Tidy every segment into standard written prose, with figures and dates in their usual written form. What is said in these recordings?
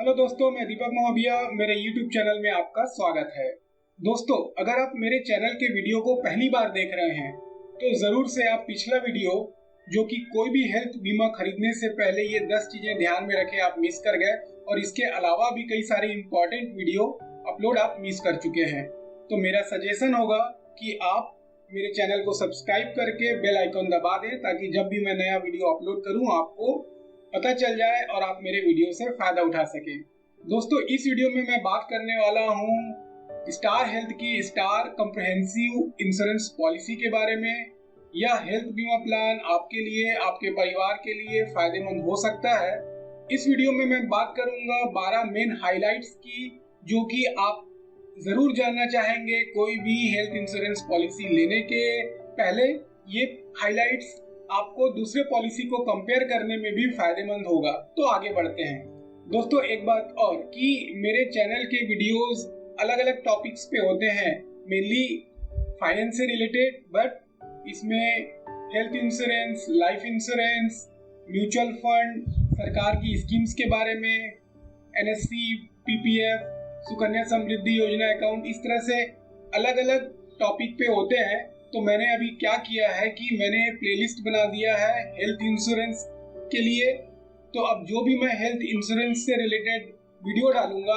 Hello दोस्तों, मैं दीपक मोहबिया। मेरे YouTube चैनल में आपका स्वागत है। दोस्तों, अगर आप मेरे चैनल के वीडियो को पहली बार देख रहे हैं तो ज़रूर से आप पिछला वीडियो, जो कि कोई भी हेल्थ बीमा खरीदने से पहले ये 10 चीज़ें ध्यान में रखें, आप मिस कर गए और इसके अलावा भी कई सारे इम्पोर्टेंट वीडियो अपलोड आप मिस कर चुके हैं। तो मेरा सजेशन होगा कि आप मेरे चैनल को सब्सक्राइब करके बेल आइकन दबा दें, ताकि जब भी मैं नया वीडियो अपलोड करूं आपको पता चल जाए और आप मेरे वीडियो से फायदा उठा सकें। दोस्तों, इस वीडियो में मैं बात करने वाला हूं स्टार हेल्थ की स्टार कॉम्प्रिहेंसिव इंश्योरेंस पॉलिसी के बारे में। यह हेल्थ बीमा प्लान आपके लिए, आपके परिवार के लिए फायदेमंद हो सकता है। इस वीडियो में मैं बात करूंगा 12 मेन हाइलाइट्स की, जो कि आप जरूर जानना चाहेंगे कोई भी हेल्थ इंश्योरेंस पॉलिसी लेने के पहले। ये हाइलाइट्स आपको दूसरे पॉलिसी को कंपेयर करने में भी फायदेमंद होगा। तो आगे बढ़ते हैं। दोस्तों, एक बात और कि मेरे चैनल के वीडियोस अलग अलग टॉपिक्स पे होते हैं, मेनली फाइनेंस से रिलेटेड, बट इसमें health insurance, life insurance, mutual fund, सरकार की स्कीम्स के बारे में, NSC, PPF, सुकन्या समृद्धि योजना अकाउंट, इस तरह से अलग अलग टॉपिक पे होते हैं। तो मैंने अभी क्या किया है कि मैंने प्लेलिस्ट बना दिया है हेल्थ इंश्योरेंस के लिए। तो अब जो भी मैं हेल्थ इंश्योरेंस से रिलेटेड वीडियो डालूंगा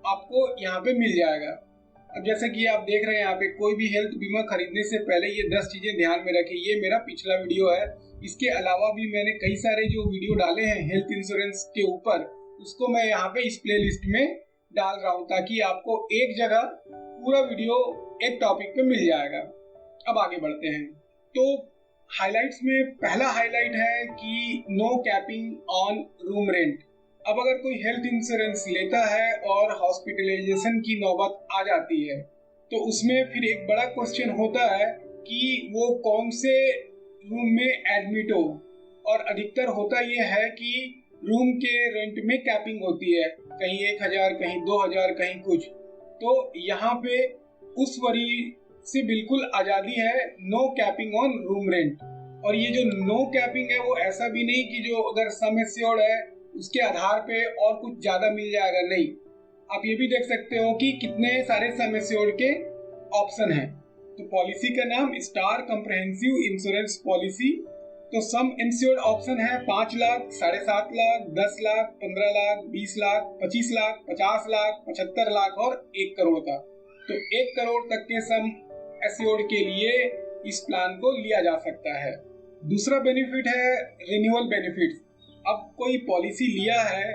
आपको यहाँ पे मिल जाएगा। अब जैसे कि आप देख रहे हैं यहाँ पे, कोई भी हेल्थ बीमा खरीदने से पहले ये 10 चीजें ध्यान में रखें। ये मेरा पिछला वीडियो है। इसके अलावा भी मैंने कई सारे जो वीडियो डाले हैं हेल्थ इंश्योरेंस के ऊपर, उसको मैं यहाँ पे इस प्ले लिस्ट में डाल रहा हूँ, ताकि आपको एक जगह पूरा वीडियो एक टॉपिक पे मिल जाएगा। अब आगे बढ़ते हैं। तो हाइलाइट्स में पहला हाइलाइट है कि no capping on room rent. अब अगर कोई हेल्थ इंश्योरेंस लेता है और हॉस्पिटलाइजेशन की नौबत आ जाती है, तो उसमें फिर एक बड़ा क्वेश्चन होता है कि वो कौन से रूम में एडमिट हो। और अधिकतर होता ये है कि रूम के रेंट में कैपिंग होती है, कहीं 1000, कहीं 2000, कहीं कुछ। तो यहाँ पे उस वरी से बिल्कुल आजादी है, no capping on room rent. और ये जो नो कैपिंग है वो ऐसा भी नहीं कि जो अगर सम एश्योर्ड है उसके आधार पे और कुछ ज्यादा मिल जाएगा, नहीं। आप ये भी देख सकते हो कि कितने सारे सम एश्योर्ड के ऑप्शन हैं। तो पॉलिसी का नाम स्टार कॉम्प्रिहेंसिव इंश्योरेंस पॉलिसी। तो सम इंश्योर्ड ऑप्शन है 5 लाख, 7.5 लाख, 10 लाख, 15 लाख, 20 लाख, 25 लाख, 50 लाख, 75 लाख और 1 करोड़ का। तो 1 करोड़ तक के सम एश्योर्ड के लिए इस प्लान को लिया जा सकता है। दूसरा बेनिफिट है रिन्यूअल बेनिफिट। अब कोई पॉलिसी लिया है,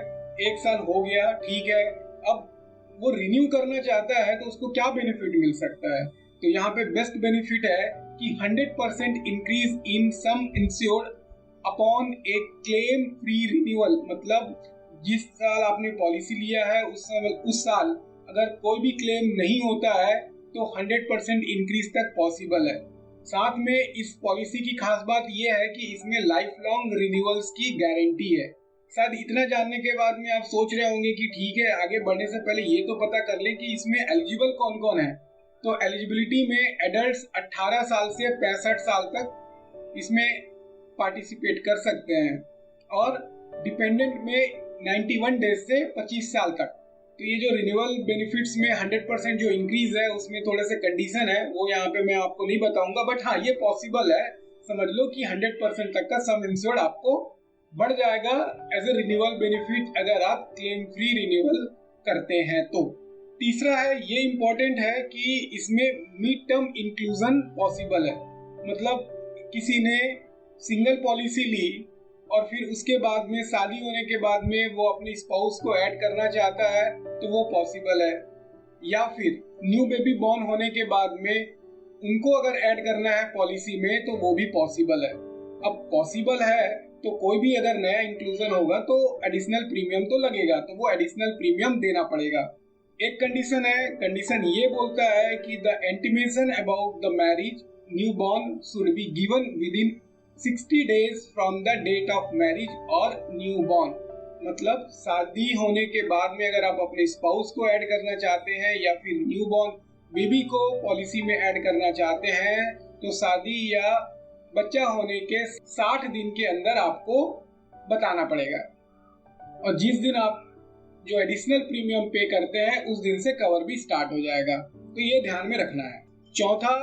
1 साल हो गया, ठीक है, अब वो रिन्यू करना चाहता है तो उसको क्या बेनिफिट मिल सकता है। तो यहाँ पे बेस्ट बेनिफिट है कि 100% increase in some insured upon A claim free renewal. मतलब जिस साल आपने पॉलिसी लिया है उस साल अगर कोई भी क्लेम नहीं होता है तो 100% इंक्रीज तक पॉसिबल है। साथ में इस पॉलिसी की खास बात यह है कि इसमें लाइफ लॉन्ग रिन्यूअल्स की गारंटी है। शायद इतना जानने के बाद में आप सोच रहे होंगे कि ठीक है, आगे बढ़ने से पहले ये तो पता कर लें कि इसमें एलिजिबल कौन कौन है। तो एलिजिबिलिटी में एडल्ट्स 18 साल से 65 साल तक इसमें पार्टिसिपेट कर सकते हैं, और डिपेंडेंट में 91 डेज से 25 साल तक। तो ये जो रिन्यूअल बेनिफिट्स में 100% जो इंक्रीज है उसमें थोड़े से कंडीशन है, वो यहाँ पे मैं आपको नहीं बताऊंगा, बट हाँ ये पॉसिबल है। समझ लो कि 100% तक का सम इंश्योर्ड आपको बढ़ जाएगा एज ए रिन्यूअल बेनिफिट अगर आप क्लेम फ्री रिन्यूअल करते हैं तो। तीसरा है, ये इम्पोर्टेंट है कि इसमें मिड टर्म इंक्लूजन पॉसिबल है। मतलब किसी ने सिंगल पॉलिसी ली और फिर उसके बाद में शादी होने के बाद में वो अपने स्पाउस को ऐड करना चाहता है तो वो पॉसिबल है। या फिर न्यू बेबी बॉर्न होने के बाद में उनको अगर ऐड करना है पॉलिसी में तो वो भी पॉसिबल है। अब पॉसिबल है तो कोई भी अगर नया इंक्लूजन होगा तो एडिशनल प्रीमियम तो लगेगा, तो वो एडिशनल प्रीमियम देना पड़ेगा। एक कंडीशन है, कंडीशन ये बोलता है कि the intimation about the marriage new born should be given with in 60 days from the date of marriage और न्यू बॉर्न। मतलब शादी होने के बाद में अगर आप अपने स्पाउस को ऐड करना चाहते हैं या फिर न्यू बॉर्न बेबी को पॉलिसी में ऐड करना चाहते हैं तो शादी या बच्चा होने के 60 दिन के अंदर आपको बताना पड़ेगा। और जिस दिन आप जो एडिशनल प्रीमियम पे करते हैं उस दिन से कवर भी स्टार्ट हो जाएगा। तो ये ध्यान में रखना है। चौथा,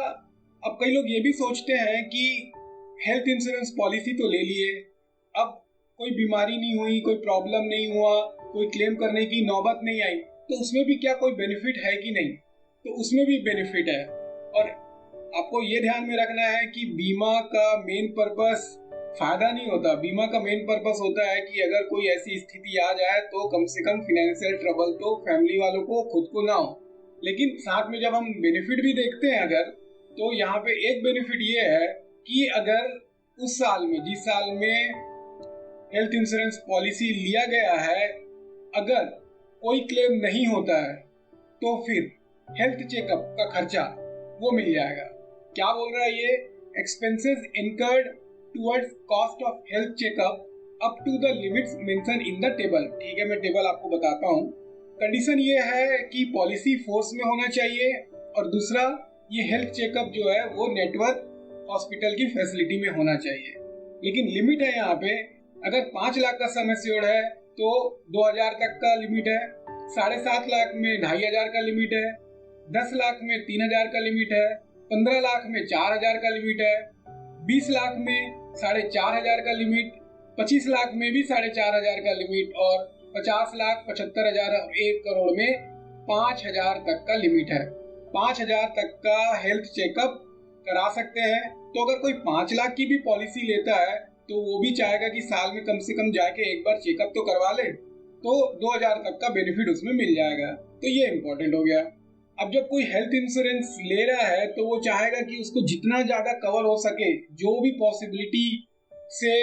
अब कई लोग ये भी सोचते हैं कि हेल्थ इंश्योरेंस पॉलिसी तो ले लिए, अब कोई बीमारी नहीं हुई, कोई प्रॉब्लम नहीं हुआ, कोई क्लेम करने की नौबत नहीं आई, तो उसमें भी क्या कोई बेनिफिट है कि नहीं? तो उसमें भी बेनिफिट है। और आपको ये ध्यान में रखना है कि बीमा का मेन पर्पस फायदा नहीं होता। बीमा का मेन पर्पस होता है कि अगर कोई ऐसी स्थिति आ जाए तो कम से कम फाइनेंशियल ट्रबल तो फैमिली वालों को खुद को ना हो। लेकिन साथ में जब हम बेनिफिट भी देखते हैं अगर, तो यहाँ पे एक बेनिफिट ये है कि अगर उस साल में, जिस साल में हेल्थ इंश्योरेंस पॉलिसी लिया गया है, अगर कोई क्लेम नहीं होता है तो फिर हेल्थ चेकअप का खर्चा वो मिल जाएगा। क्या बोल रहा है ये? Expenses incurred towards cost of health checkup up to the limits mention in the table. ठीक है, मैं टेबल आपको बताता हूँ। कंडीशन ये है कि पॉलिसी फोर्स में होना चाहिए, और दूसरा ये हेल्थ चेकअप जो है वो नेटवर्क हॉस्पिटल की फैसिलिटी में होना चाहिए। लेकिन लिमिट है यहाँ पे, अगर 5 लाख का सम एश्योर्ड है तो 2000 तक का लिमिट है, 7.5 लाख में 2500 का लिमिट है, 10 लाख में 3000 का लिमिट है, 15 लाख में 4000 का लिमिट है, 20 लाख में 4500 का लिमिट, 25 लाख में भी 4500 का लिमिट, और 50 लाख 75,000 और 1 करोड़ में 5000 तक का लिमिट है। 5000 तक का हेल्थ चेकअप करा सकते हैं। तो अगर कोई 5 लाख की भी पॉलिसी लेता है तो वो भी चाहेगा कि साल में कम से कम जाके एक बार चेकअप तो करवा ले, तो 2000 तक का बेनिफिट उसमें मिल जाएगा। तो ये इम्पोर्टेंट हो गया। अब जब कोई हेल्थ इंश्योरेंस ले रहा है तो वो चाहेगा कि उसको जितना ज्यादा कवर हो सके, जो भी पॉसिबिलिटी से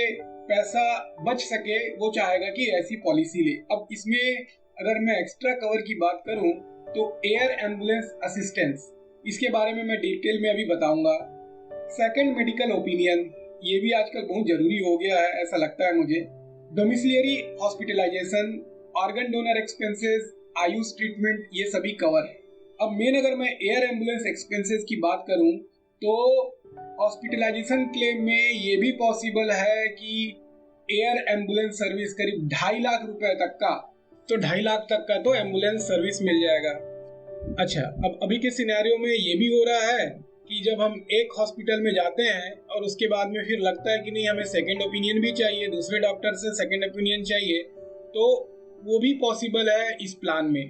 पैसा बच सके, वो चाहेगा कि ऐसी पॉलिसी ले। अब इसमें अगर मैं एक्स्ट्रा कवर की बात करूं तो एयर एम्बुलेंस असिस्टेंस, इसके बारे में मैं डिटेल में अभी बताऊंगा। सेकंड, मेडिकल ओपिनियन, ये भी आजकल बहुत जरूरी हो गया है ऐसा लगता है मुझे। Domiciliary hospitalisation, organ donor expenses, Ayush treatment, ये सभी कवर है। अब मेन अगर मैं एयर एम्बुलेंस एक्सपेंसेस की बात करूं तो हॉस्पिटलाइजेशन क्लेम में ये भी पॉसिबल है कि एयर एम्बुलेंस सर्विस करीब 2.5 लाख रुपए तक का, तो 2.5 लाख तक का तो एम्बुलेंस सर्विस मिल जाएगा। अच्छा, अब अभी के सिनेरियो में ये भी हो रहा है कि जब हम एक हॉस्पिटल में जाते हैं और उसके बाद में फिर लगता है कि नहीं हमें सेकंड ओपिनियन भी चाहिए, दूसरे डॉक्टर से सेकंड ओपिनियन चाहिए, तो वो भी पॉसिबल है इस प्लान में।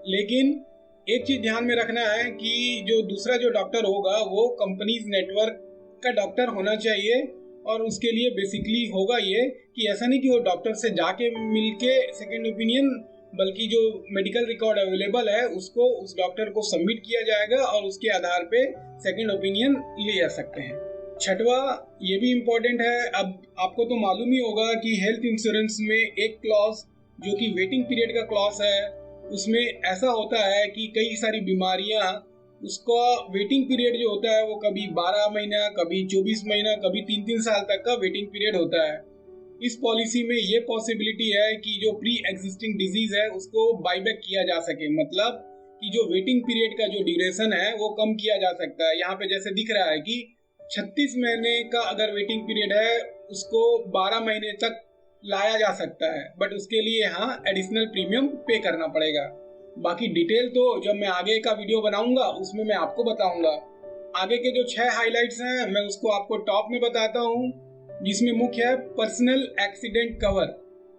लेकिन एक चीज ध्यान में रखना है कि जो दूसरा जो डॉक्टर होगा वो कंपनीज नेटवर्क का डॉक्टर होना चाहिए, और उसके लिए बेसिकली होगा ये कि ऐसा नहीं कि वो डॉक्टर से जाके मिलके सेकंड ओपिनियन, बल्कि जो मेडिकल रिकॉर्ड अवेलेबल है उसको उस डॉक्टर को सबमिट किया जाएगा और उसके आधार पे सेकंड ओपिनियन ले जा सकते हैं। छठवा, ये भी इम्पोर्टेंट है। अब आपको तो मालूम ही होगा कि हेल्थ इंश्योरेंस में एक क्लॉज जो कि वेटिंग पीरियड का क्लॉज है, उसमें ऐसा होता है कि कई सारी बीमारियां, उसका वेटिंग पीरियड जो होता है वो कभी 12 महीना, कभी 24 महीना, कभी 3-3 साल तक का वेटिंग पीरियड होता है। इस पॉलिसी में ये पॉसिबिलिटी है कि जो प्री एग्जिस्टिंग डिजीज है उसको बाईबैक किया जा सके, मतलब कि जो वेटिंग पीरियड का जो ड्यूरेशन है वो कम किया जा सकता है। यहाँ पे जैसे दिख रहा है कि 36 महीने का अगर वेटिंग पीरियड है उसको 12 महीने तक लाया जा सकता है, बट उसके लिए यहाँ एडिशनल प्रीमियम पे करना पड़ेगा। बाकी डिटेल तो जब मैं आगे का वीडियो बनाऊंगा उसमें मैं आपको बताऊंगा। आगे के जो 6 हाइलाइट्स हैं मैं उसको आपको टॉप में बताता हूँ, जिसमें मुख्य है personal accident cover.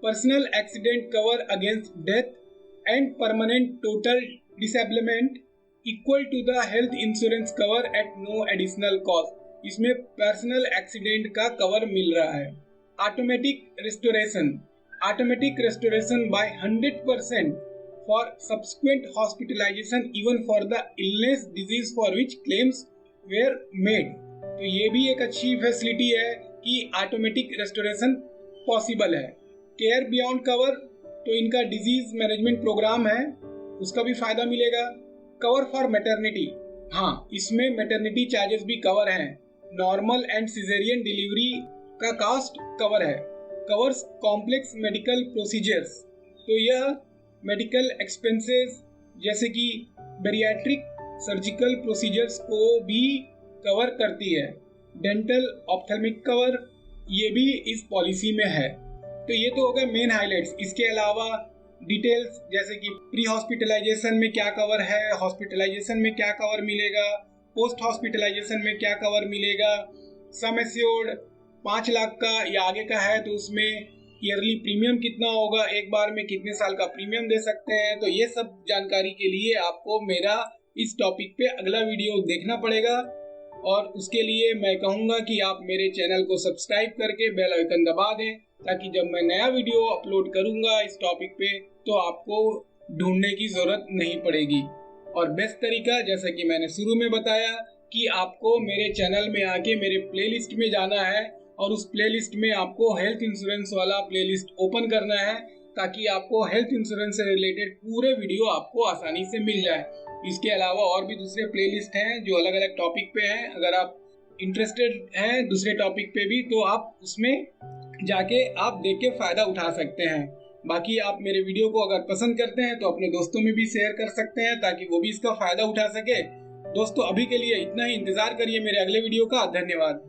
Personal accident cover against death and permanent total disablement equal to the health insurance cover at no additional cost. इसमें पर्सनल एक्सीडेंट का कवर मिल रहा है। Automatic restoration, automatic restoration by 100% for subsequent hospitalisation even for the illness disease for which claims where made. तो ये भी एक अच्छी फैसिलिटी है कि ऑटोमेटिक रेस्टोरेशन पॉसिबल है। केयर बियॉन्ड कवर, तो इनका डिजीज मैनेजमेंट प्रोग्राम है, उसका भी फायदा मिलेगा। कवर फॉर मैटरनिटी, हाँ इसमें मैटरनिटी चार्जेस भी कवर हैं। नॉर्मल एंड सिजेरियन डिलीवरी का कॉस्ट कवर है। कवर्स कॉम्प्लेक्स मेडिकल प्रोसीजर्स, तो यह मेडिकल एक्सपेंसेस जैसे कि बैरियाट्रिक सर्जिकल प्रोसीजर्स को भी कवर करती है। डेंटल ऑप्थेल्मिक कवर, ये भी इस पॉलिसी में है। तो ये तो हो गए मेन हाइलाइट्स। इसके अलावा डिटेल्स जैसे कि प्री हॉस्पिटलाइजेशन में क्या कवर है, हॉस्पिटलाइजेशन में क्या कवर मिलेगा, पोस्ट हॉस्पिटलाइजेशन में क्या कवर मिलेगा, सम एश्योर्ड 5 लाख का या आगे का है तो उसमें ईयरली प्रीमियम कितना होगा, एक बार में कितने साल का प्रीमियम दे सकते हैं। तो ये सब जानकारी के लिए आपको मेरा इस टॉपिक पे अगला वीडियो देखना पड़ेगा, और उसके लिए मैं कहूँगा कि आप मेरे चैनल को सब्सक्राइब करके बेल आइकन दबा दें, ताकि जब मैं नया वीडियो अपलोड करूँगा इस टॉपिक पे तो आपको ढूंढने की ज़रूरत नहीं पड़ेगी। और बेस्ट तरीका, जैसा कि मैंने शुरू में बताया, कि आपको मेरे चैनल में आके मेरे प्लेलिस्ट में जाना है और उस प्लेलिस्ट में आपको हेल्थ इंश्योरेंस वाला प्लेलिस्ट ओपन करना है, ताकि आपको हेल्थ इंश्योरेंस से रिलेटेड पूरे वीडियो आपको आसानी से मिल जाए। इसके अलावा और भी दूसरे प्लेलिस्ट हैं जो अलग अलग टॉपिक पे हैं। अगर आप इंटरेस्टेड हैं दूसरे टॉपिक पे भी तो आप उसमें जाके आप देख के फायदा उठा सकते हैं। बाकी आप मेरे वीडियो को अगर पसंद करते हैं तो अपने दोस्तों में भी शेयर कर सकते हैं, ताकि वो भी इसका फायदा उठा सके। दोस्तों अभी के लिए इतना ही, इंतजार करिए मेरे अगले वीडियो का। धन्यवाद।